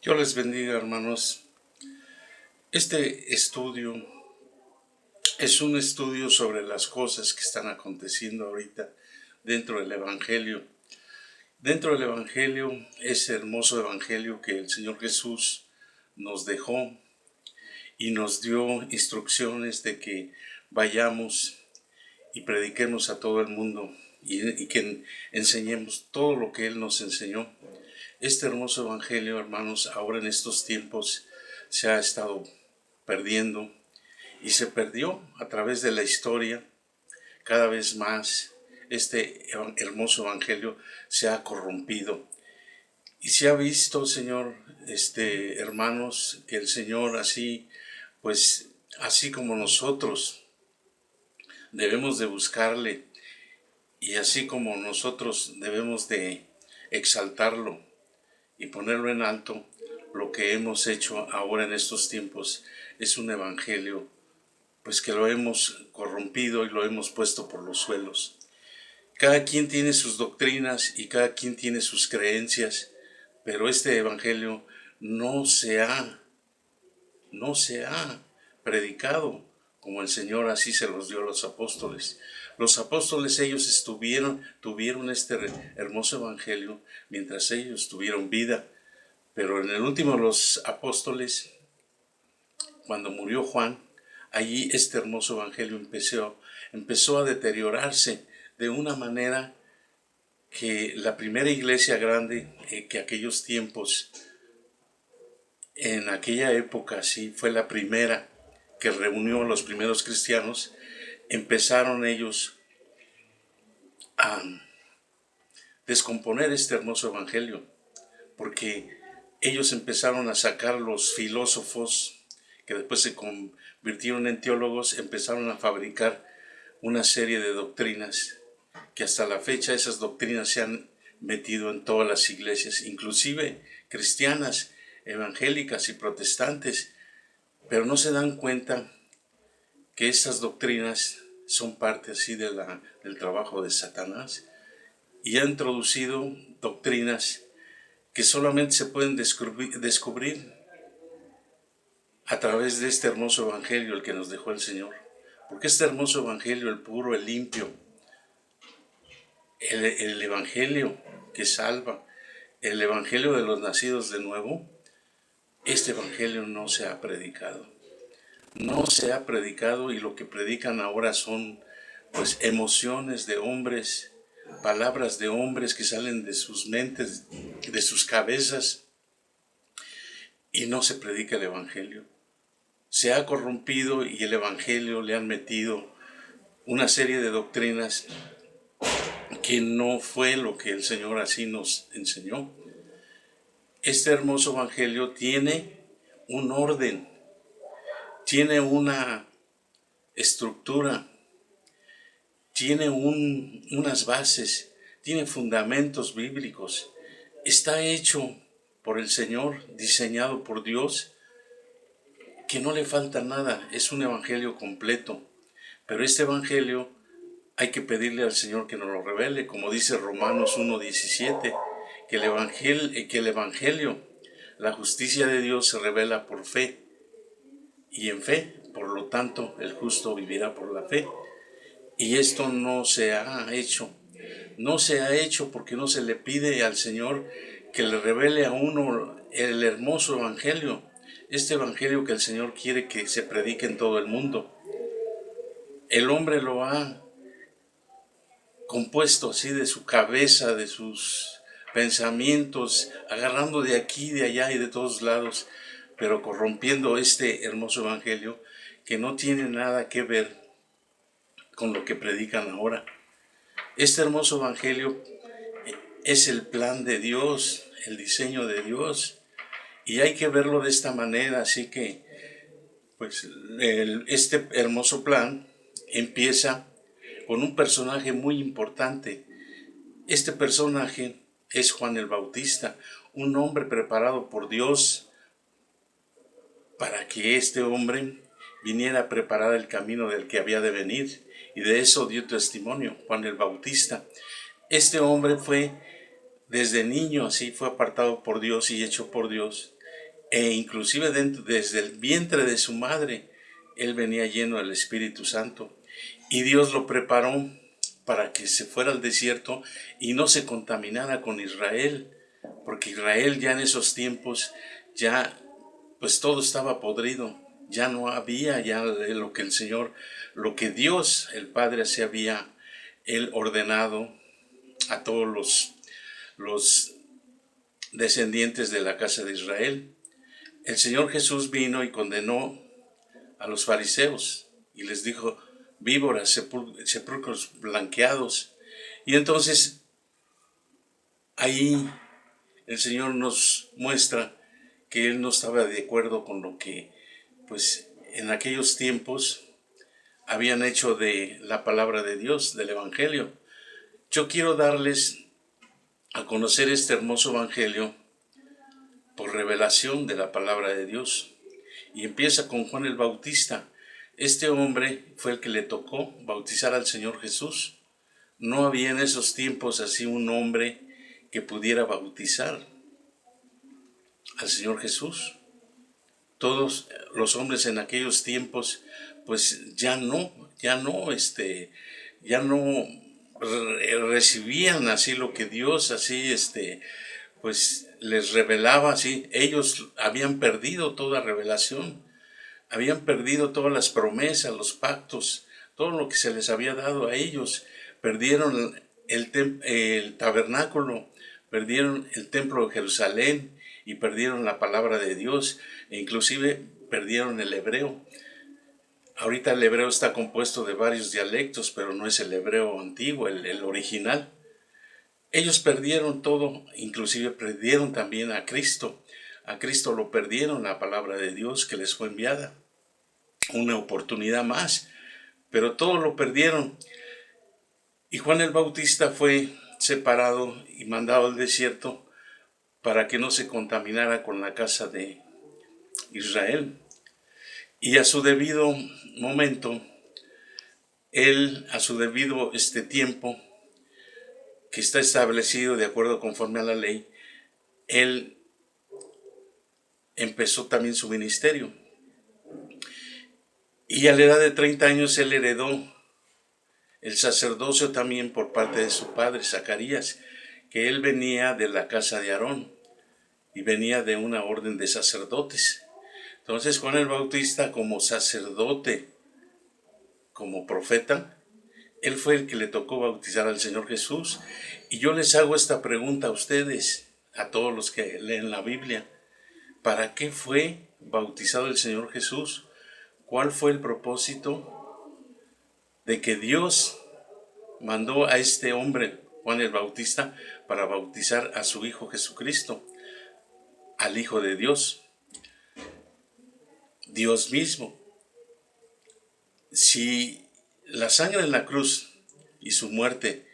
Dios les bendiga, hermanos. Este estudio es un estudio sobre las cosas que están aconteciendo ahorita dentro del Evangelio. Dentro del Evangelio, ese hermoso Evangelio que el Señor Jesús nos dejó y nos dio instrucciones de que vayamos y prediquemos a todo el mundo y que enseñemos todo lo que Él nos enseñó. Este hermoso Evangelio, hermanos, ahora en estos tiempos se ha estado perdiendo y se perdió a través de la historia. Cada vez más este hermoso Evangelio se ha corrompido y se ha visto, Señor, hermanos, que el Señor así, pues así como nosotros debemos de buscarle y así como nosotros debemos de exaltarlo y ponerlo en alto, lo que hemos hecho ahora en estos tiempos es un evangelio, pues que lo hemos corrompido y lo hemos puesto por los suelos. Cada quien tiene sus doctrinas y cada quien tiene sus creencias, pero este evangelio no se ha predicado como el Señor así se los dio a los apóstoles. Los apóstoles, ellos tuvieron este hermoso evangelio mientras ellos tuvieron vida. Pero en el último de los apóstoles, cuando murió Juan, allí este hermoso evangelio empezó a deteriorarse de una manera que la primera iglesia grande, que aquellos tiempos, en aquella época, sí, fue la primera que reunió a los primeros cristianos, empezaron ellos a descomponer este hermoso evangelio, porque ellos empezaron a sacar los filósofos, que después se convirtieron en teólogos, empezaron a fabricar una serie de doctrinas, que hasta la fecha esas doctrinas se han metido en todas las iglesias, inclusive cristianas, evangélicas y protestantes, pero no se dan cuenta que esas doctrinas son parte así del trabajo de Satanás, y ha introducido doctrinas que solamente se pueden descubrir a través de este hermoso evangelio, el que nos dejó el Señor. Porque este hermoso evangelio, el puro, el limpio, el evangelio que salva, el evangelio de los nacidos de nuevo, este evangelio no se ha predicado. No se ha predicado, y lo que predican ahora son pues emociones de hombres, palabras de hombres que salen de sus mentes, de sus cabezas, y no se predica el evangelio. Se ha corrompido y el evangelio le han metido una serie de doctrinas que no fue lo que el Señor así nos enseñó. Este hermoso evangelio tiene un orden, tiene una estructura, tiene unas bases, tiene fundamentos bíblicos. Está hecho por el Señor, diseñado por Dios, que no le falta nada. Es un evangelio completo. Pero este evangelio hay que pedirle al Señor que nos lo revele, como dice Romanos 1:17, que el evangelio, la justicia de Dios se revela por fe, y en fe, por lo tanto, el justo vivirá por la fe. Y esto no se ha hecho. No se ha hecho porque no se le pide al Señor que le revele a uno el hermoso evangelio, este evangelio que el Señor quiere que se predique en todo el mundo. El hombre lo ha compuesto así de su cabeza, de sus pensamientos, agarrando de aquí, de allá y de todos lados, pero corrompiendo este hermoso evangelio que no tiene nada que ver con lo que predican ahora. Este hermoso evangelio es el plan de Dios, el diseño de Dios, y hay que verlo de esta manera. Así que pues este hermoso plan empieza con un personaje muy importante. Este personaje es Juan el Bautista, un hombre preparado por Dios para que este hombre viniera a preparar el camino del que había de venir, y de eso dio testimonio Juan el Bautista. Este hombre fue desde niño, así fue apartado por Dios y hecho por Dios, e inclusive desde el vientre de su madre, él venía lleno del Espíritu Santo. Y Dios lo preparó para que se fuera al desierto y no se contaminara con Israel, porque Israel ya en esos tiempos, ya pues todo estaba podrido, ya no había ya lo que el Señor, lo que Dios, el Padre, se había él ordenado a todos los descendientes de la casa de Israel. El Señor Jesús vino y condenó a los fariseos y les dijo: víboras, sepulcros blanqueados. Y entonces ahí el Señor nos muestra que Él no estaba de acuerdo con lo que pues en aquellos tiempos habían hecho de la palabra de Dios, del Evangelio. Yo quiero darles a conocer este hermoso Evangelio por revelación de la palabra de Dios. Y empieza con Juan el Bautista. Este hombre fue el que le tocó bautizar al Señor Jesús. No había en esos tiempos así un hombre que pudiera bautizar al Señor Jesús. Todos los hombres en aquellos tiempos pues ya no recibían así lo que Dios así pues les revelaba así. Ellos habían perdido toda revelación, habían perdido todas las promesas, los pactos, todo lo que se les había dado a ellos. Perdieron el tabernáculo, perdieron el templo de Jerusalén y perdieron la palabra de Dios, e inclusive perdieron el hebreo. Ahorita el hebreo está compuesto de varios dialectos, pero no es el hebreo antiguo, el original. Ellos perdieron todo, inclusive perdieron también a Cristo. A Cristo lo perdieron, la palabra de Dios que les fue enviada. Una oportunidad más, pero todo lo perdieron. Y Juan el Bautista fue separado y mandado al desierto para que no se contaminara con la casa de Israel. Y a su debido momento, él, a su debido tiempo, que está establecido de acuerdo conforme a la ley, él empezó también su ministerio. Y a la edad de 30 años él heredó el sacerdocio también por parte de su padre, Zacarías, que él venía de la casa de Aarón y venía de una orden de sacerdotes. Entonces Juan el Bautista, como sacerdote, como profeta, él fue el que le tocó bautizar al Señor Jesús. Y yo les hago esta pregunta a ustedes, a todos los que leen la Biblia: ¿para qué fue bautizado el Señor Jesús? ¿Cuál fue el propósito de que Dios mandó a este hombre, Juan el Bautista, para bautizar a su Hijo Jesucristo, al Hijo de Dios, Dios mismo? Si la sangre en la cruz y su muerte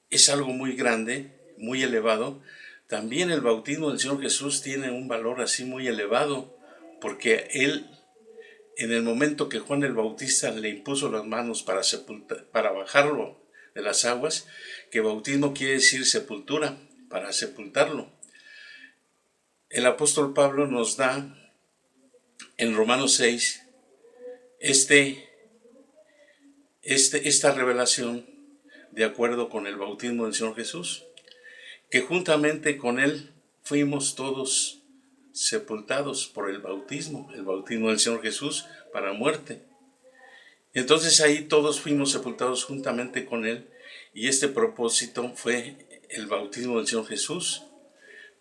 es algo muy grande, muy elevado, también el bautismo del Señor Jesús tiene un valor así muy elevado, porque él, en el momento que Juan el Bautista le impuso las manos para bajarlo de las aguas, que bautismo quiere decir sepultura, para sepultarlo. El apóstol Pablo nos da en Romanos 6 esta revelación de acuerdo con el bautismo del Señor Jesús, que juntamente con él fuimos todos sepultados por el bautismo del Señor Jesús para muerte. Entonces ahí todos fuimos sepultados juntamente con él, y este propósito fue el bautismo del Señor Jesús.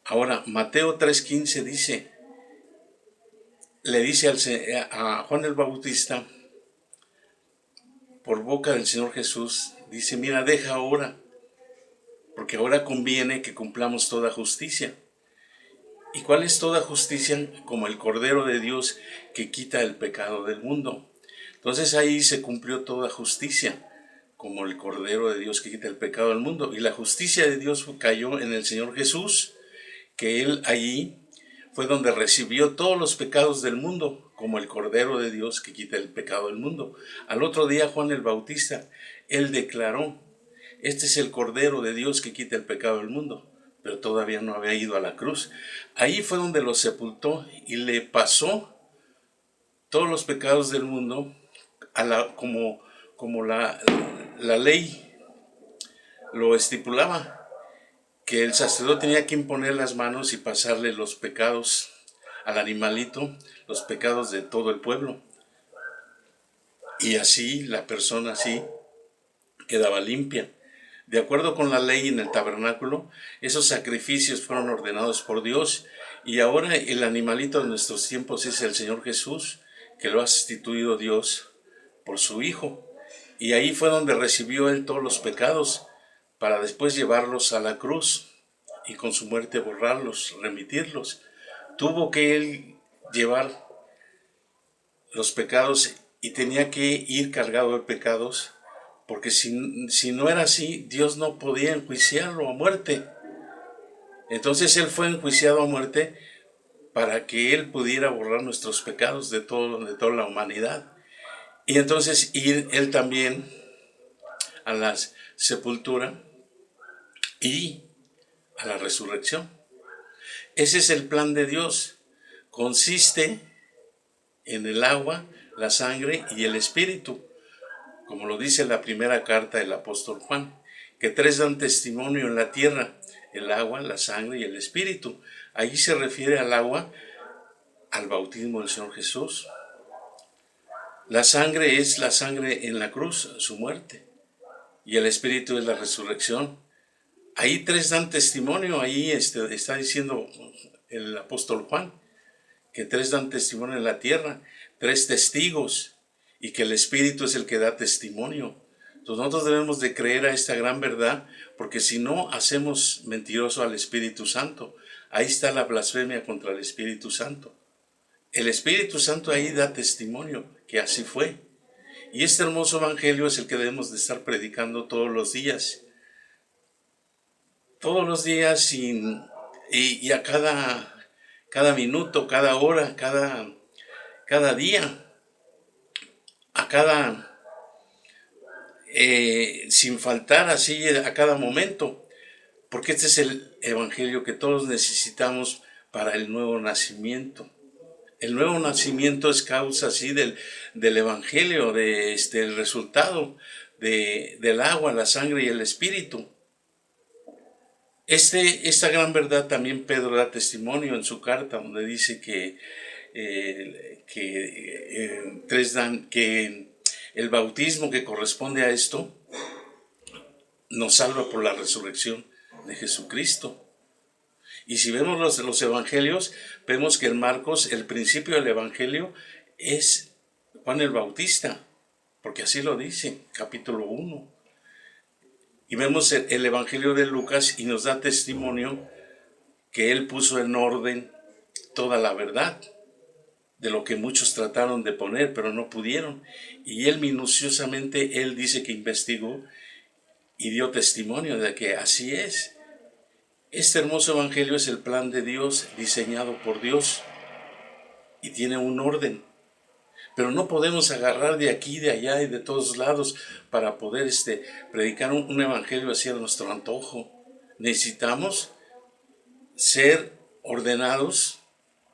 Ahora, Mateo 3:15 le dice a Juan el Bautista, por boca del Señor Jesús, dice: mira, deja ahora, porque ahora conviene que cumplamos toda justicia. ¿Y cuál es toda justicia? Como el Cordero de Dios que quita el pecado del mundo. Entonces ahí se cumplió toda justicia, como el Cordero de Dios que quita el pecado del mundo. Y la justicia de Dios cayó en el Señor Jesús, que él allí fue donde recibió todos los pecados del mundo, como el Cordero de Dios que quita el pecado del mundo. Al otro día Juan el Bautista, él declaró: este es el Cordero de Dios que quita el pecado del mundo. pero todavía no había ido a la cruz. Ahí fue donde lo sepultó y le pasó todos los pecados del mundo como la ley lo estipulaba, que el sacerdote tenía que imponer las manos y pasarle los pecados al animalito, los pecados de todo el pueblo. Y así la persona así quedaba limpia. De acuerdo con la ley en el tabernáculo, esos sacrificios fueron ordenados por Dios, y ahora el animalito de nuestros tiempos es el Señor Jesús, que lo ha sustituido Dios por su Hijo. Y ahí fue donde recibió Él todos los pecados, para después llevarlos a la cruz y con su muerte borrarlos, remitirlos. Tuvo que Él llevar los pecados y tenía que ir cargado de pecados, porque si no era así, Dios no podía enjuiciarlo a muerte. Entonces Él fue enjuiciado a muerte para que Él pudiera borrar nuestros pecados de toda la humanidad. Y entonces ir Él también a la sepultura y a la resurrección. Ese es el plan de Dios. Consiste en el agua, la sangre y el espíritu, como lo dice la primera carta del apóstol Juan, que tres dan testimonio en la tierra: el agua, la sangre y el espíritu. Allí se refiere al agua, al bautismo del Señor Jesús. La sangre es la sangre en la cruz, su muerte, y el espíritu es la resurrección. Ahí tres dan testimonio. Ahí está diciendo el apóstol Juan que tres dan testimonio en la tierra, tres testigos, y que el Espíritu es el que da testimonio. Entonces nosotros debemos de creer a esta gran verdad, porque si no, hacemos mentiroso al Espíritu Santo. Ahí está la blasfemia contra el Espíritu Santo. El Espíritu Santo ahí da testimonio que así fue. Y este hermoso evangelio es el que debemos de estar predicando todos los días. Todos los días y a cada minuto, cada hora, cada día, sin faltar, así a cada momento, porque este es el evangelio que todos necesitamos para el nuevo nacimiento. El nuevo nacimiento es causa así del evangelio, el resultado del agua, la sangre y el espíritu. Esta gran verdad también Pedro da testimonio en su carta, donde dice que el bautismo que corresponde a esto nos salva por la resurrección de Jesucristo. Y si vemos los evangelios, vemos que en Marcos el principio del evangelio es Juan el Bautista, porque así lo dice, capítulo 1. Y vemos el evangelio de Lucas y nos da testimonio que él puso en orden toda la verdad, de lo que muchos trataron de poner, pero no pudieron. Y él minuciosamente, él dice que investigó y dio testimonio de que así es. Este hermoso evangelio es el plan de Dios, diseñado por Dios, y tiene un orden. Pero no podemos agarrar de aquí, de allá y de todos lados para poder predicar un evangelio así a nuestro antojo. Necesitamos ser ordenados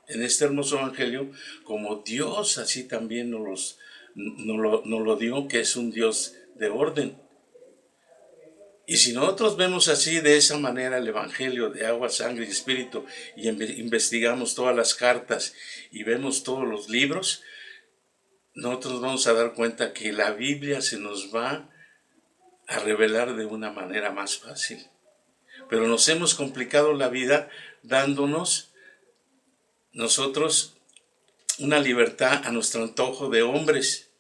en este hermoso evangelio como Dios así también nos lo dio, que es un Dios de orden. Y si nosotros vemos así de esa manera el evangelio de agua, sangre y espíritu, y investigamos todas las cartas y vemos todos los libros, nosotros vamos a dar cuenta que la Biblia se nos va a revelar de una manera más fácil. Pero nos hemos complicado la vida dándonos nosotros una libertad a nuestro antojo de hombres.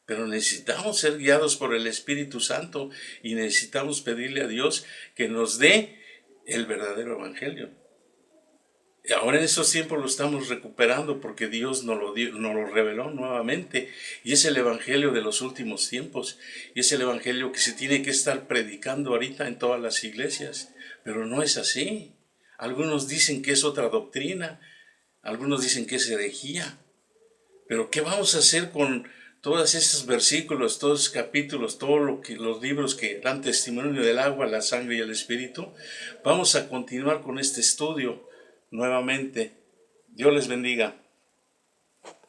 Pero necesitamos ser guiados por el Espíritu Santo y necesitamos pedirle a Dios que nos dé el verdadero evangelio. Y ahora en estos tiempos lo estamos recuperando porque Dios nos lo reveló nuevamente, y es el evangelio de los últimos tiempos, y es el evangelio que se tiene que estar predicando ahorita en todas las iglesias, pero no es así. Algunos dicen que es otra doctrina, algunos dicen que es herejía, pero ¿qué vamos a hacer con todos esos versículos, todos esos capítulos, todos los libros que dan testimonio del agua, la sangre y el espíritu, vamos a continuar con este estudio nuevamente. Dios les bendiga.